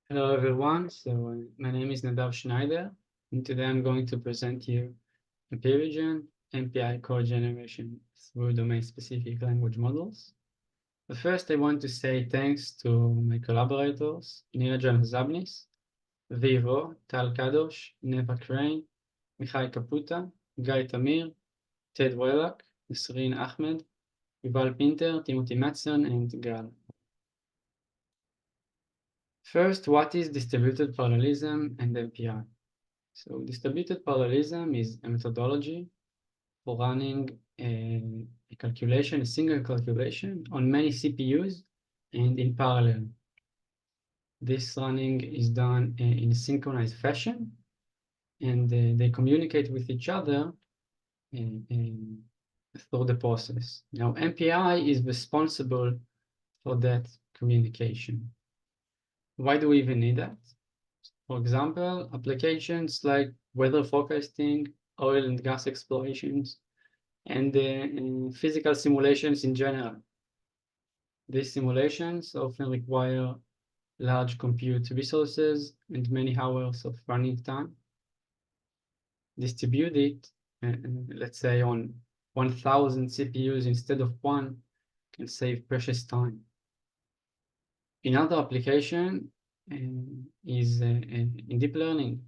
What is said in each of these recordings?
Hello everyone, my name is Nadav Schneider, and today I'm going to present you MPIrigen, MPI code generation through domain-specific language models. But first, I want to say thanks to my collaborators, Niranjan Hasabnis, Vivo, Tal Kadosh, Neva Krien, Mihai Capotă, Guy Tamir, Ted Willke, Nesreen Ahmed, Yuval Pinter, Timothy Mattson, and Gal. First, what is distributed parallelism and MPI? So distributed parallelism is a methodology for running a calculation, a single calculation on many CPUs and in parallel. This running is done in a synchronized fashion, and they communicate with each other through the process. Now, MPI is responsible for that communication. Why do we even need that? For example, applications like weather forecasting, oil and gas explorations, and physical simulations in general. These simulations often require large compute resources and many hours of running time. Distribute it, let's say on 1,000 CPUs instead of one, can save precious time. Another application is in deep learning.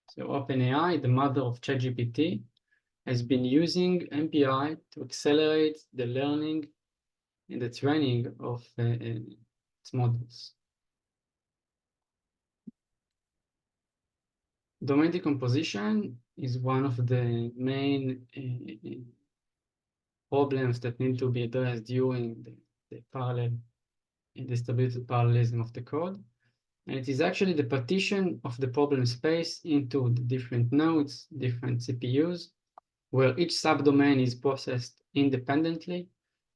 So OpenAI, the mother of ChatGPT, has been using MPI to accelerate the learning and the training of its models. Domain decomposition is one of the main problems that need to be addressed during the parallel and distributed parallelism of the code. And it is actually the partition of the problem space into the different nodes, different CPUs, where each subdomain is processed independently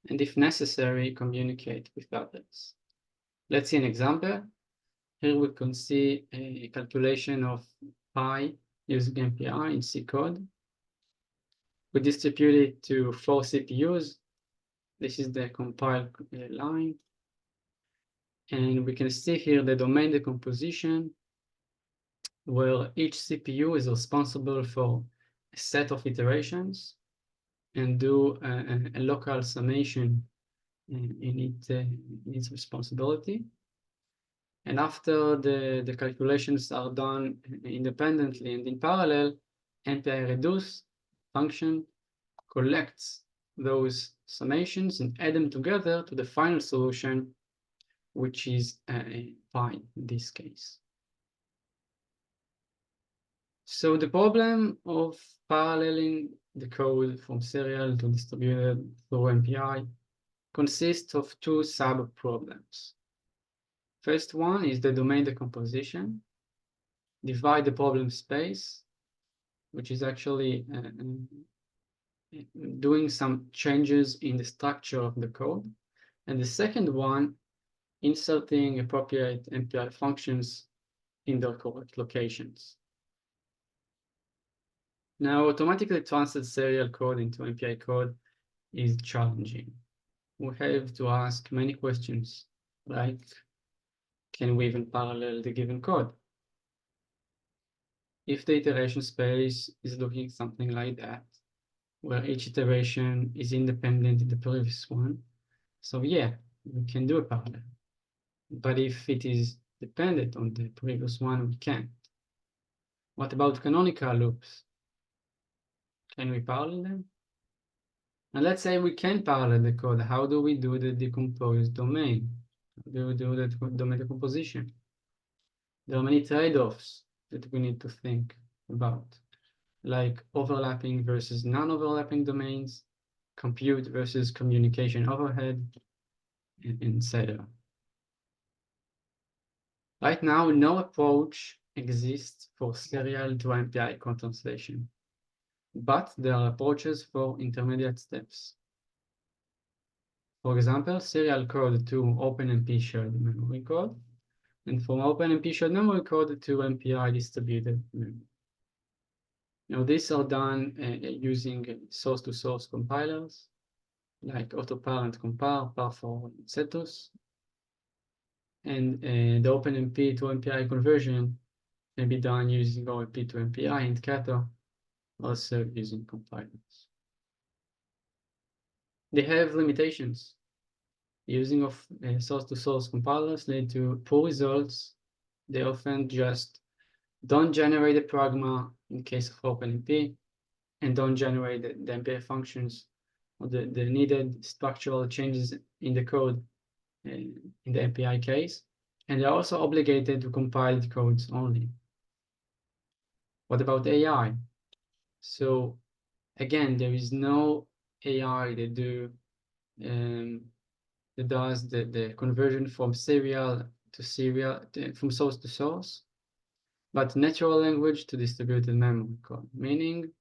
and, if necessary, communicate with others. Let's see an example. Here we can see a calculation of pi using MPI in C code. We distribute it to 4 CPUs. This is the compiled line. And we can see here the domain decomposition, where each CPU is responsible for a set of iterations and do a local summation in its responsibility. And after the calculations are done independently and in parallel, MPI-reduce function collects those summations and add them together to the final solution, which is pi in this case. So the problem of paralleling the code from serial to distributed through MPI consists of two sub-problems. First one is the domain decomposition. Divide the problem space, which is actually doing some changes in the structure of the code. And the second one, inserting appropriate MPI functions in their correct locations. Now, automatically translate serial code into MPI code is challenging. We have to ask many questions, like, can we even parallel the given code? If the iteration space is looking something like that, where each iteration is independent of the previous one, so yeah, we can do a parallel. But if it is dependent on the previous one, we can't. What about canonical loops? Can we parallel them? And let's say we can parallel the code. How do we do the decomposed domain? How do we do the domain decomposition? There are many trade-offs that we need to think about, like overlapping versus non-overlapping domains, compute versus communication overhead, etc. Right now, no approach exists for serial to MPI code translation, but there are approaches for intermediate steps. For example, serial code to OpenMP shared memory code, and from OpenMP shared memory code to MPI distributed memory. Now, these are done using source-to-source compilers, like autoparent compare, par4, Cetus. And the OpenMP to MPI conversion can be done using OMP to MPI and Capotă, also using compilers. They have limitations. Using of source-to-source compilers lead to poor results. They often just don't generate the pragma in case of OpenMP, and don't generate the MPI functions or the needed structural changes in the code in the MPI case. And they're also obligated to compile the codes only. What about AI? So again, there is no AI that does the conversion from serial to serial, from source to source, but natural language to distributed memory code, meaning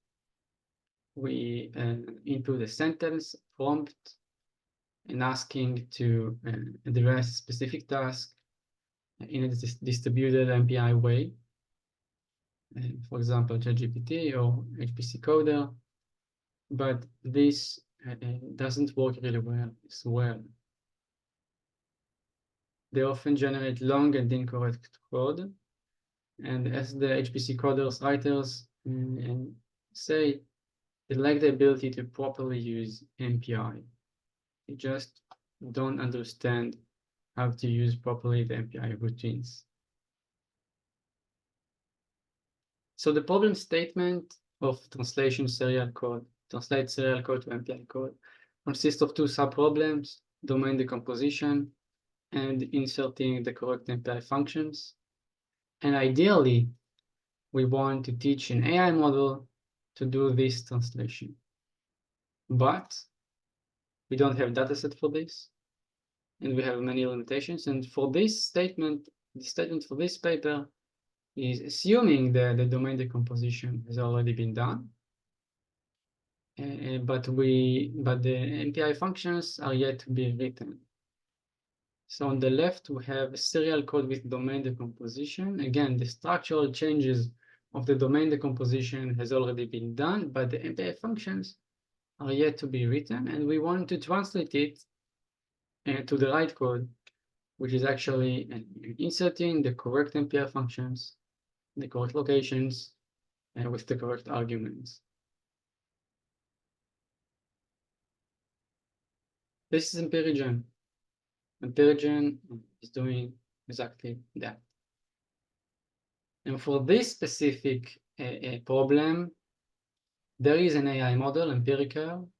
we input a sentence prompt and asking to address a specific task in a distributed MPI way. For example, ChatGPT or HPC-coder, but this doesn't work really well as well. They often generate long and incorrect code, and as the HPC-coders writers say, they lack the ability to properly use MPI. They just don't understand how to use properly the MPI routines. So the problem statement of translate serial code to MPI code consists of two subproblems: domain decomposition and inserting the correct MPI functions. And ideally, we want to teach an AI model to do this translation. But we don't have dataset for this, and we have many limitations. And for this statement, the statement for this paper is assuming that the domain decomposition has already been done, but the MPI functions are yet to be written. So on the left, we have serial code with domain decomposition. Again, the structural changes of the domain decomposition has already been done, but the MPI functions are yet to be written, and we want to translate it to the right code, which is actually inserting the correct MPI functions, the correct locations, and with the correct arguments. This is MPIrigen. MPIrigen is doing exactly that. And for this specific problem, there is an AI model, empirical,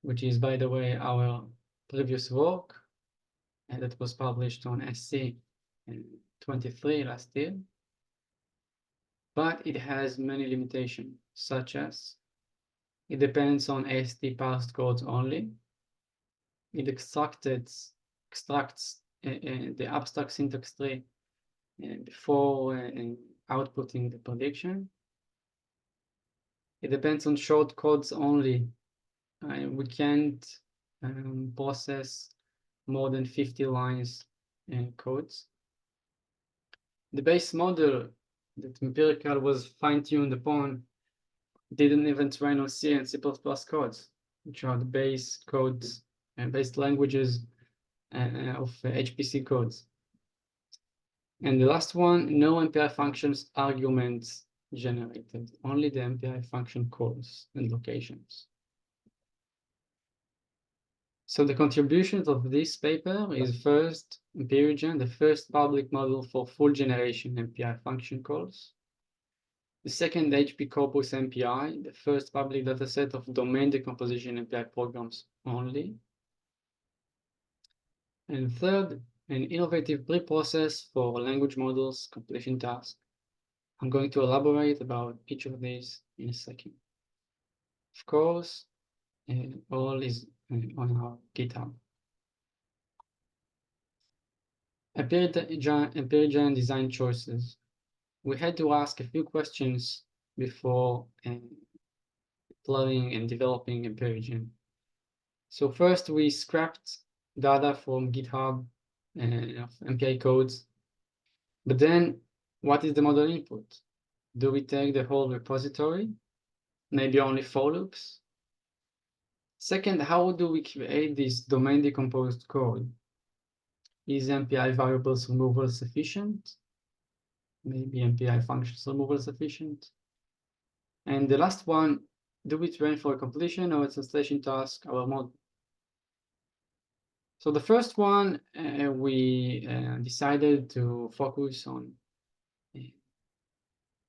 which is, by the way, our previous work, and that was published on SC in 23 last year. But it has many limitations, such as it depends on AST parsed codes only. It extracts the abstract syntax tree before outputting the prediction. It depends on short codes only. We can't process more than 50 lines codes. The base model that empirical was fine-tuned upon didn't even train on C and C++ codes, which are the base codes and base languages of HPC codes. And the last one, no MPI functions arguments generated, only the MPI function calls and locations. So the contributions of this paper is first, MPIrigen, the first public model for full generation MPI function calls. The second, HP Corpus MPI, the first public dataset of domain decomposition MPI programs only. And third, an innovative pre-process for language models completion task. I'm going to elaborate about each of these in a second. Of course, all is on our GitHub. MPIrigen design choices. We had to ask a few questions before plugging and developing MPIrigen. So first, we scrapped data from GitHub of MPI codes. But then, what is the model input? Do we take the whole repository? Maybe only for loops? Second, how do we create this domain decomposed code? Is MPI variables removal sufficient? Maybe MPI functions removal sufficient? And the last one, do we train for a completion or a translation task our model? So the first one, we decided to focus on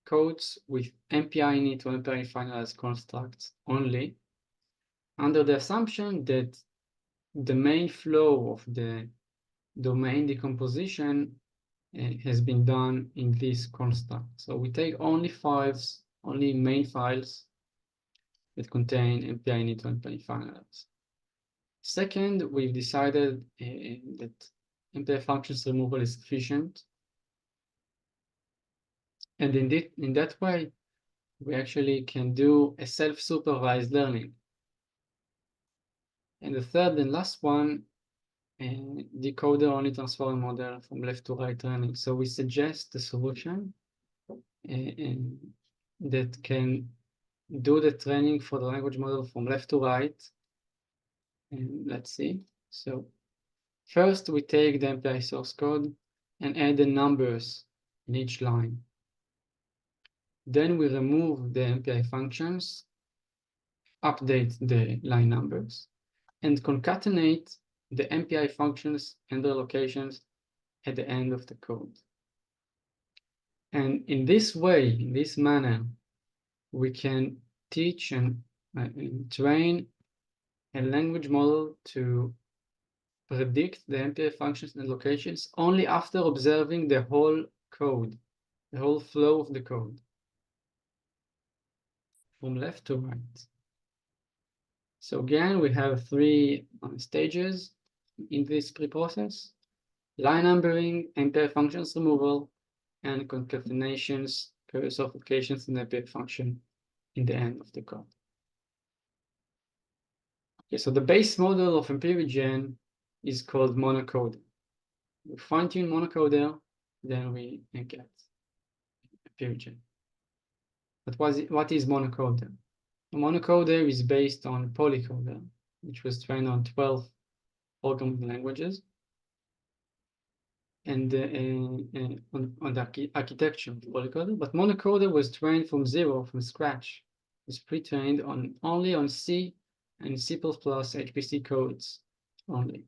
codes with MPI init to MPI finalized constructs only, under the assumption that the main flow of the domain decomposition has been done in this construct. So we take only files, only main files that contain MPI init to MPI finalized. Second, we've decided that MPI functions removal is sufficient. And in that way, we actually can do a self-supervised learning. And the third and last one, decoder only transform model from left to right training. So we suggest a solution that can do the training for the language model from left to right. And let's see. So first, we take the MPI source code and add the numbers in each line. Then we remove the MPI functions, update the line numbers, and concatenate the MPI functions and their locations at the end of the code. And in this way, in this manner, we can teach and train a language model to predict the MPI functions and locations only after observing the whole code, the whole flow of the code, from left to right. So again, we have three stages in this pre-process: line numbering, MPI functions removal, and concatenations, pairs of applications in the MPI function in the end of the code. Okay, so the base model of MPIrigen is called MonoCoder. We fine-tune MonoCoder, then we get MPIrigen. But what is MonoCoder? MonoCoder is based on PolyCoder, which was trained on 12 programming languages, and on the architecture of PolyCoder. But MonoCoder was trained from zero, from scratch. It was pre-trained only on C and C++ HPC codes only.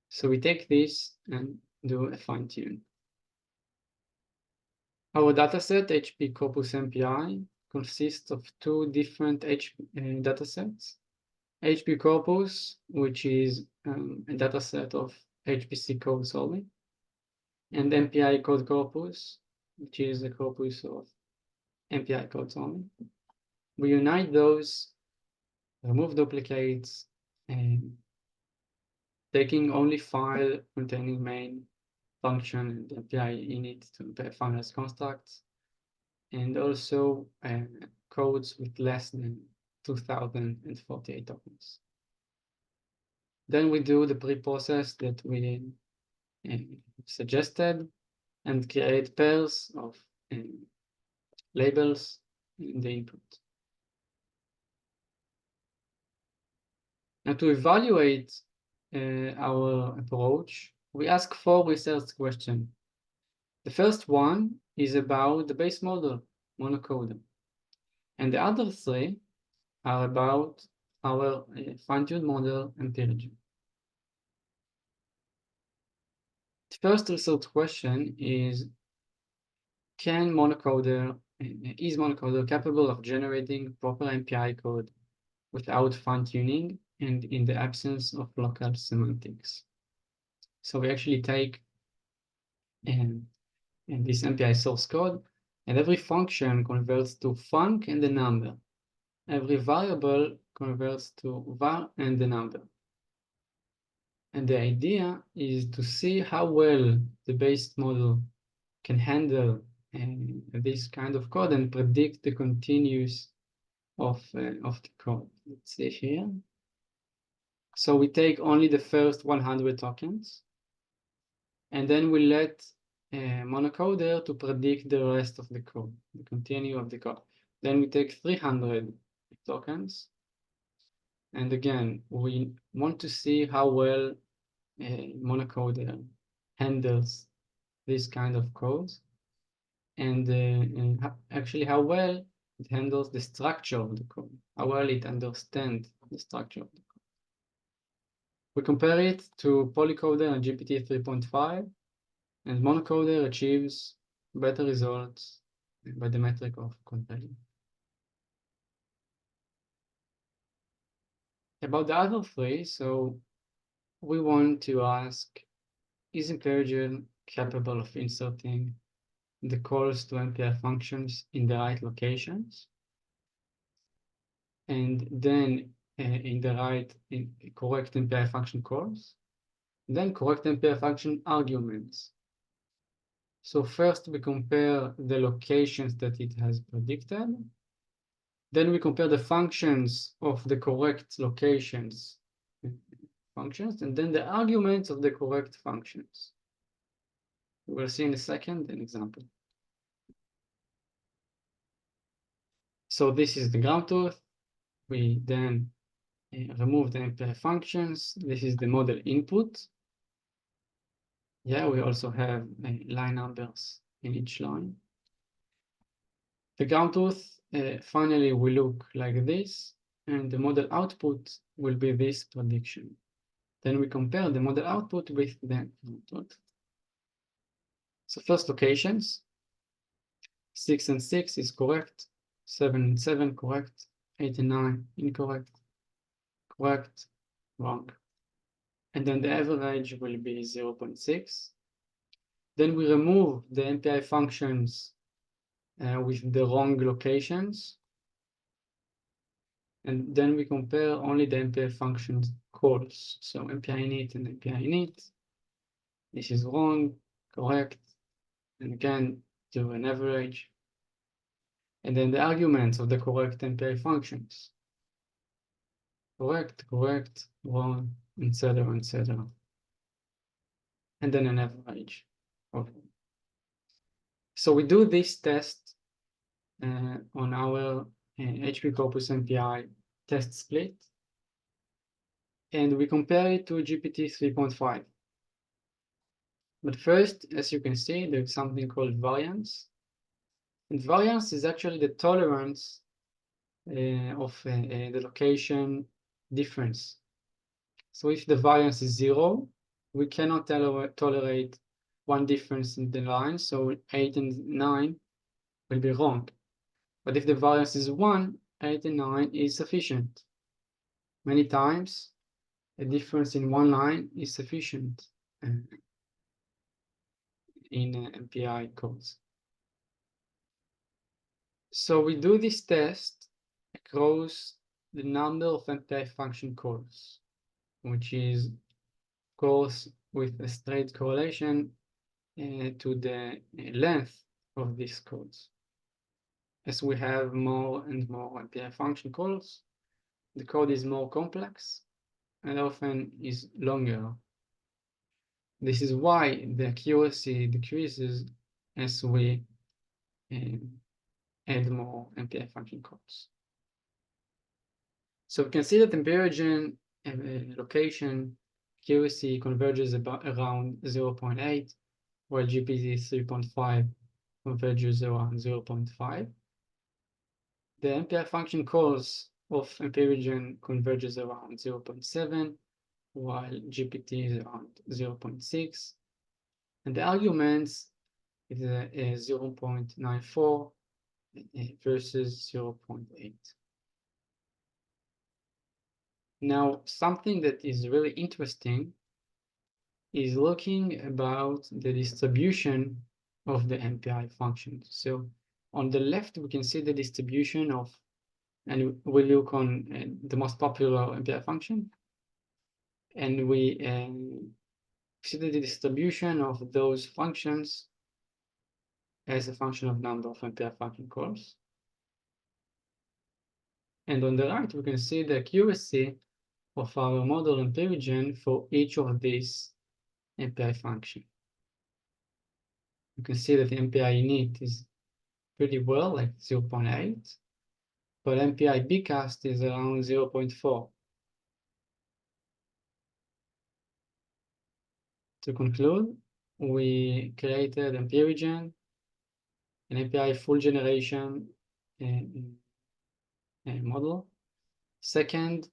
So we take this and do a fine-tune. Our dataset, HP Corpus MPI, consists of two different datasets. HP Corpus, which is a dataset of HPC codes only, and MPI code corpus, which is a corpus of MPI codes only. We unite those, remove duplicates, and taking only file containing main function and MPI init to MPI finalized constructs, and also codes with less than 2048 tokens. Then we do the pre-process that we suggested and create pairs of labels in the input. Now, to evaluate our approach, we ask 4 research questions. The first one is about the base model, MonoCoder, and the other 3 are about our fine-tuned model, MPIrigen. The first research question is, is MonoCoder capable of generating proper MPI code without fine-tuning and in the absence of local semantics? So we actually take this MPI source code, and every function converts to func and the number. Every variable converts to var and the number. And the idea is to see how well the base model can handle this kind of code and predict the continuous of the code. Let's see here. So we take only the first 100 tokens, and then we let MonoCoder to predict the rest of the code, the continue of the code. Then we take 300 tokens, and again, we want to see how well MonoCoder handles this kind of codes, and actually how well it handles the structure of the code, how well it understands the structure of the code. We compare it to PolyCoder and GPT-3.5, and MonoCoder achieves better results by the metric of conversion. About the other three, so we want to ask, is MPIrigen capable of inserting the calls to MPI functions in the right locations? And then in the correct MPI function calls, then correct MPI function arguments. So first we compare the locations that it has predicted. Then we compare the functions of the correct locations functions, and then the arguments of the correct functions. We'll see in a second an example. So this is the ground truth. We then remove the MPI functions. This is the model input. Yeah, we also have line numbers in each line. The ground truth finally will look like this, and the model output will be this prediction. Then we compare the model output with the output. So first locations, 6 and 6 is correct, 7 and 7 correct, 8 and 9 incorrect, correct, wrong. And then the average will be 0.6. Then we remove the MPI functions with the wrong locations. And then we compare only the MPI functions calls. So MPI init and MPI init. This is wrong, correct. And again, do an average. And then the arguments of the correct MPI functions. Correct, correct, wrong, etc., etc. And then an average. Okay. So we do this test on our HP Corpus MPI test split, and we compare it to GPT 3.5. But first, as you can see, there's something called variance. And variance is actually the tolerance of the location difference. So if the variance is 0, we cannot tolerate one difference in the line, so 8 and 9 will be wrong. But if the variance is 1, 8 and 9 is sufficient. Many times, a difference in one line is sufficient in MPI codes. So we do this test across the number of MPI function calls, which is, of course, with a straight correlation to the length of these codes. As we have more and more MPI function calls, the code is more complex and often is longer. This is why the accuracy decreases as we add more MPI function calls. So we can see that MPIrigen location accuracy converges around 0.8, while GPT 3.5 converges around 0.5. The MPI function calls of MPIrigen converges around 0.7, while GPT is around 0.6. And the arguments is 0.94 versus 0.8. Now, something that is really interesting is looking about the distribution of the MPI functions. So on the left, we can see the distribution of, and we look on the most popular MPI function, and we see the distribution of those functions as a function of number of MPI function calls. And on the right, we can see the accuracy of our model MPIrigen for each of these MPI function. You can see that the MPI init is pretty well, like 0.8, but MPI bcast is around 0.4. To conclude, we created MPIrigen, an API full generation model. Second,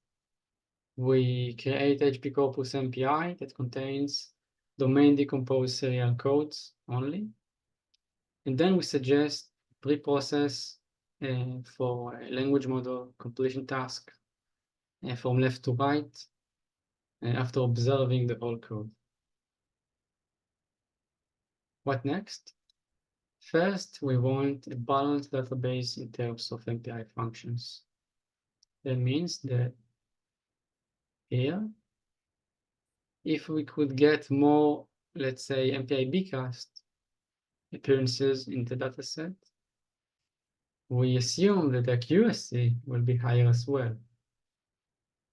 we create HP corpus MPI that contains domain decomposed serial codes only. And then we suggest pre-process for a language model completion task from left to right after observing the whole code. What next? First, we want a balanced database in terms of MPI functions. That means that here, if we could get more, let's say, MPI bcast appearances in the dataset, we assume that the accuracy will be higher as well,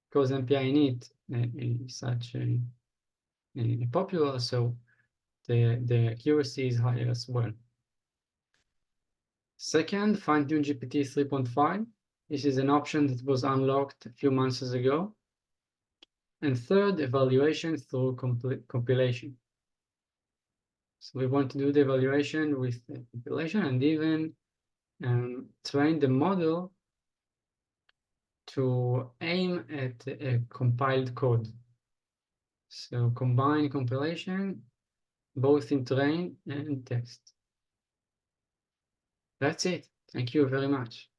because MPI init is such a popular, so the accuracy is higher as well. Second, fine-tune GPT 3.5. This is an option that was unlocked a few months ago. And third, evaluation through compilation. So we want to do the evaluation with the compilation and even train the model to aim at a compiled code. So combine compilation, both in train and text. That's it. Thank you very much.